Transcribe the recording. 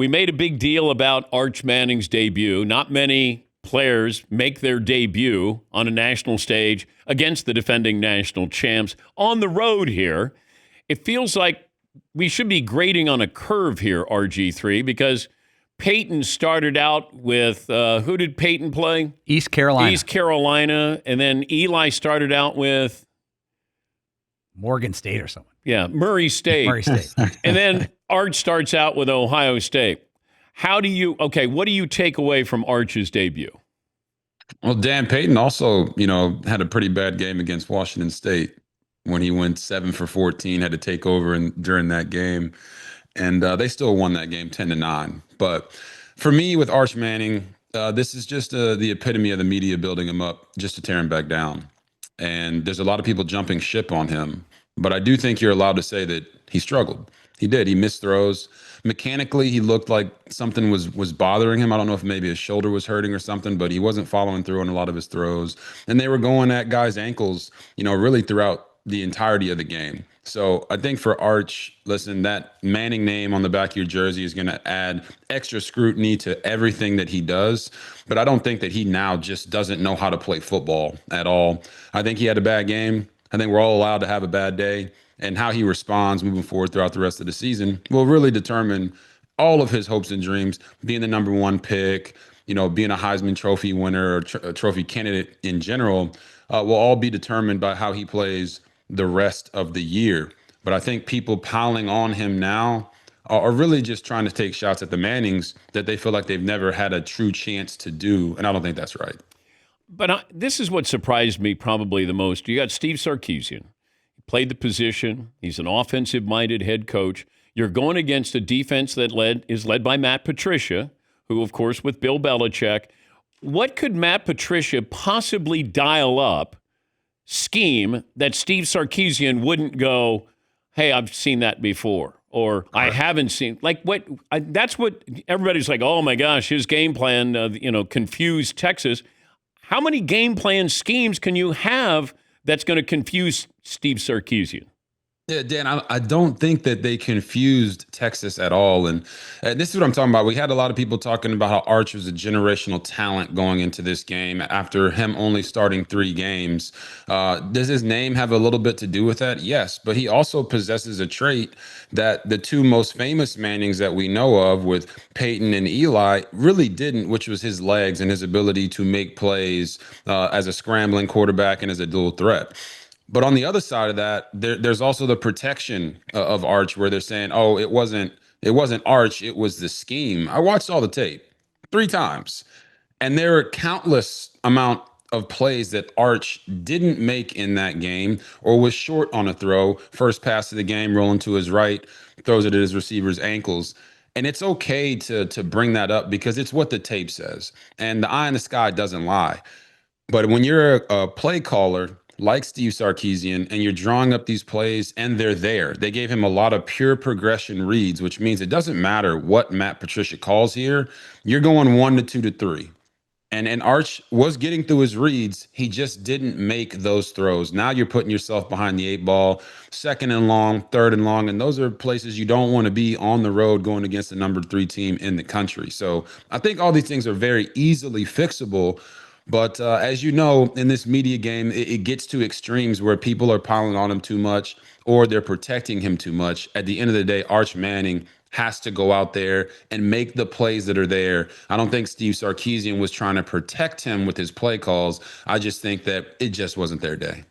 We made a big deal about Arch Manning's debut. Not many players make their debut on a national stage against the defending national champs on the road here. It feels like we should be grading on a curve here, RG3, because Peyton started out with, who did Peyton play? East Carolina. East Carolina. And then Eli started out with? Morgan State or someone. Yeah, Murray State. Murray State. And then Arch starts out with Ohio State. What do you take away from Arch's debut? Well, Dan Payton also, had a pretty bad game against Washington State when he went 7 for 14, had to take over during that game. And they still won that game 10-9. But for me, with Arch Manning, this is just the epitome of the media building him up just to tear him back down. And there's a lot of people jumping ship on him. But I do think you're allowed to say that he struggled. He did. He missed throws. Mechanically, he looked like something was bothering him. I don't know if maybe his shoulder was hurting or something, but he wasn't following through on a lot of his throws. And they were going at guys' ankles, really throughout the entirety of the game. So I think for Arch, listen, that Manning name on the back of your jersey is going to add extra scrutiny to everything that he does. But I don't think that he now just doesn't know how to play football at all. I think he had a bad game. I think we're all allowed to have a bad day. And how he responds moving forward throughout the rest of the season will really determine all of his hopes and dreams, being the number one pick, being a Heisman Trophy winner or a trophy candidate in general, will all be determined by how he plays the rest of the year. But I think people piling on him now are really just trying to take shots at the Mannings that they feel like they've never had a true chance to do. And I don't think that's right. But this is what surprised me probably the most. You got Steve Sarkisian. Played the position. He's an offensive-minded head coach. You're going against a defense that is led by Matt Patricia, who, of course, with Bill Belichick. What could Matt Patricia possibly dial up scheme that Steve Sarkisian wouldn't go, hey, I've seen that before, or I haven't seen? That's what everybody's like, oh, my gosh, his game plan, confused Texas. How many game plan schemes can you have that's going to confuse Steve Sarkisian? Yeah, Dan, I don't think that they confused Texas at all. And this is what I'm talking about. We had a lot of people talking about how Arch was a generational talent going into this game after him only starting 3 games. Does his name have a little bit to do with that? Yes, but he also possesses a trait that the 2 most famous Mannings that we know of with Peyton and Eli really didn't, which was his legs and his ability to make plays as a scrambling quarterback and as a dual threat. But on the other side of that, there's also the protection of Arch, where they're saying, "Oh, it wasn't Arch, it was the scheme." I watched all the tape 3 times, and there are countless amount of plays that Arch didn't make in that game, or was short on a throw. First pass of the game, rolling to his right, throws it at his receiver's ankles. And it's okay to bring that up because it's what the tape says, and the eye in the sky doesn't lie. But when you're a play caller like Steve Sarkisian, and you're drawing up these plays, and they're there. They gave him a lot of pure progression reads, which means it doesn't matter what Matt Patricia calls here. You're going 1 to 2 to 3. And Arch was getting through his reads. He just didn't make those throws. Now you're putting yourself behind the 8 ball, 2nd and long, 3rd and long, and those are places you don't want to be on the road going against the number 3 team in the country. So I think all these things are very easily fixable. But as you know, in this media game, it gets to extremes where people are piling on him too much or they're protecting him too much. At the end of the day, Arch Manning has to go out there and make the plays that are there. I don't think Steve Sarkisian was trying to protect him with his play calls. I just think that it just wasn't their day.